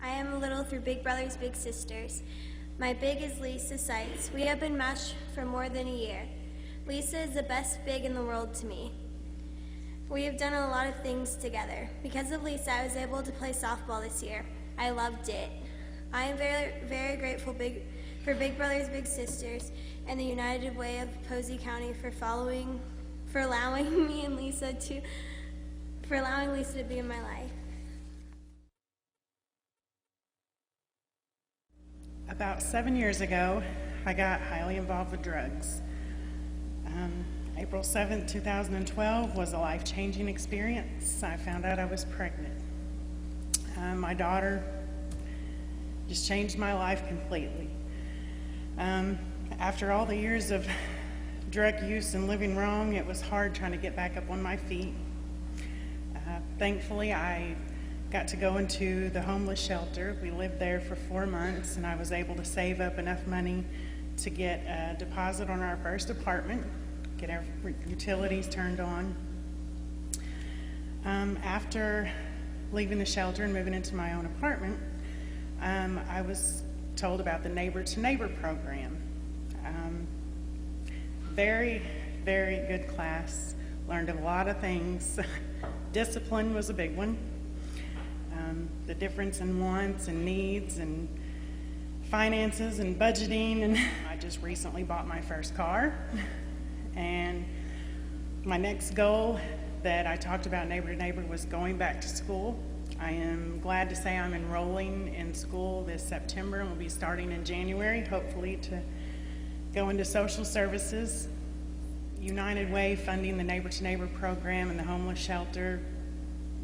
I am little through big brothers, big sisters. My big is Lisa Seitz. We have been matched for more than a year. Lisa is the best big in the world to me. We have done a lot of things together. Because of Lisa, I was able to play softball this year. I loved it. I am very, very grateful for Big Brothers Big Sisters and the United Way of Posey County for allowing Lisa to be in my life. About 7 years ago, I got highly involved with drugs. April 7th, 2012 was a life-changing experience. I found out I was pregnant. My daughter just changed my life completely. After all the years of drug use and living wrong, it was hard trying to get back up on my feet. Thankfully, I got to go into the homeless shelter. We lived there for 4 months, and I was able to save up enough money to get a deposit on our first apartment, get our utilities turned on. After leaving the shelter and moving into my own apartment, I was told about the Neighbor to Neighbor program. Very, very good class. Learned a lot of things. Discipline was a big one. The difference in wants and needs and finances and budgeting, and I just recently bought my first car. And my next goal that I talked about Neighbor to Neighbor was going back to school. I am glad to say I'm enrolling in school this September and will be starting in January, hopefully to go into social services. United Way funding the Neighbor to Neighbor program and the homeless shelter.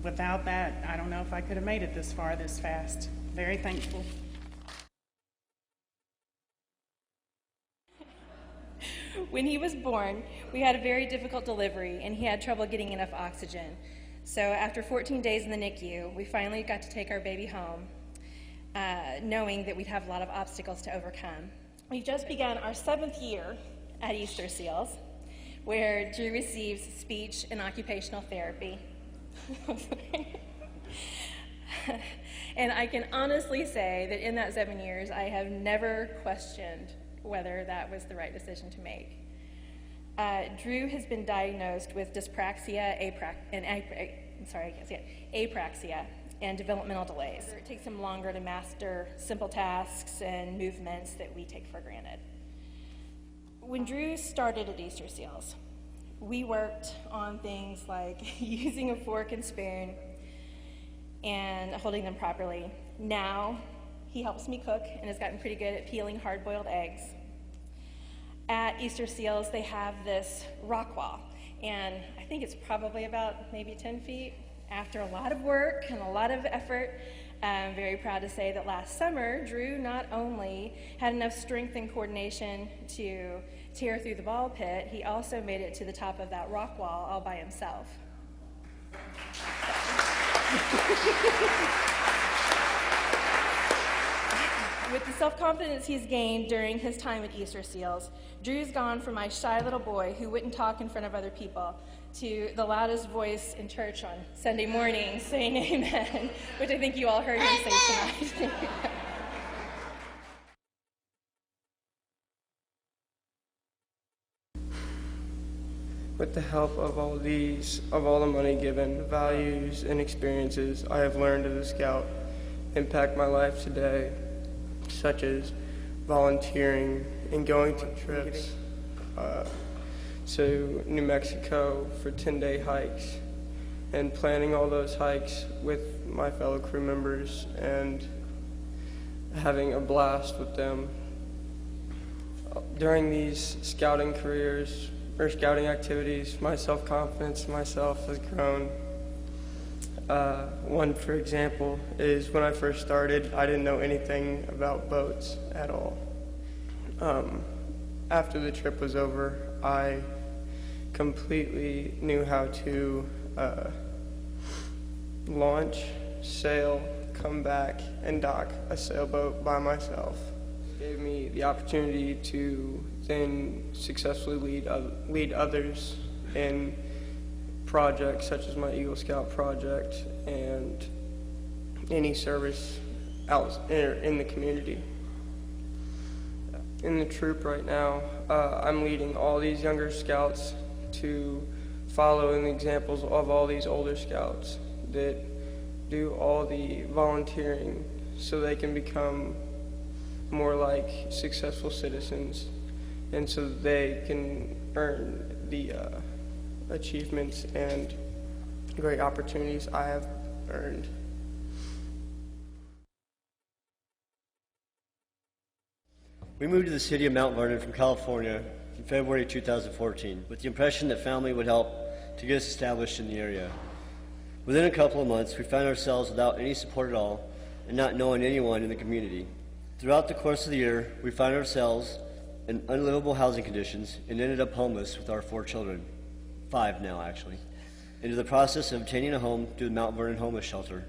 Without that, I don't know if I could have made it this far, this fast. Very thankful. When he was born, we had a very difficult delivery, and he had trouble getting enough oxygen. So after 14 days in the NICU, we finally got to take our baby home, knowing that we'd have a lot of obstacles to overcome. We've just begun our 7th year at Easter Seals, where Drew receives speech and occupational therapy. And I can honestly say that in that 7 years, I have never questioned whether that was the right decision to make. Drew has been diagnosed with dyspraxia, apraxia, and developmental delays. It takes him longer to master simple tasks and movements that we take for granted. When Drew started at Easter Seals, we worked on things like using a fork and spoon and holding them properly. Now, he helps me cook and has gotten pretty good at peeling hard-boiled eggs. At Easter Seals, they have this rock wall, and I think it's probably about maybe 10 feet. After a lot of work and a lot of effort, I'm very proud to say that last summer, Drew not only had enough strength and coordination to tear through the ball pit, he also made it to the top of that rock wall all by himself. With the self-confidence he's gained during his time at Easter Seals, Drew's gone from my shy little boy who wouldn't talk in front of other people to the loudest voice in church on Sunday morning saying amen, which I think you all heard him say tonight. With the help of all the money given, values, and experiences I have learned as a scout impact my life today, such as volunteering and going to trips to New Mexico for 10-day hikes, and planning all those hikes with my fellow crew members and having a blast with them. During these scouting careers, or scouting activities, my self-confidence in myself has grown. One, for example, is when I first started, I didn't know anything about boats at all. After the trip was over, I completely knew how to launch, sail, come back, and dock a sailboat by myself. It gave me the opportunity to then successfully lead others in projects such as my Eagle Scout project and any service in the community. In the troop right now, I'm leading all these younger scouts to follow in the examples of all these older scouts that do all the volunteering so they can become more like successful citizens and so that they can earn the achievements and great opportunities I have earned. We moved to the city of Mount Vernon from California in February 2014 with the impression that family would help to get us established in the area. Within a couple of months, we found ourselves without any support at all and not knowing anyone in the community. Throughout the course of the year, we found ourselves in unlivable housing conditions and ended up homeless with our 4 children, 5 now actually, into the process of obtaining a home through the Mount Vernon Homeless Shelter.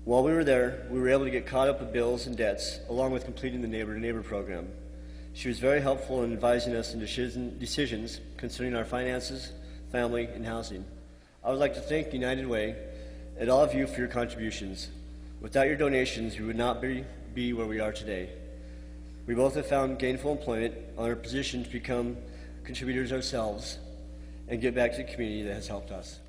While we were there, we were able to get caught up with bills and debts, along with completing the neighbor-to-neighbor program. She was very helpful in advising us in decisions concerning our finances, family, and housing. I would like to thank United Way and all of you for your contributions. Without your donations, we would not be where we are today. We both have found gainful employment on our position to become contributors ourselves and give back to the community that has helped us.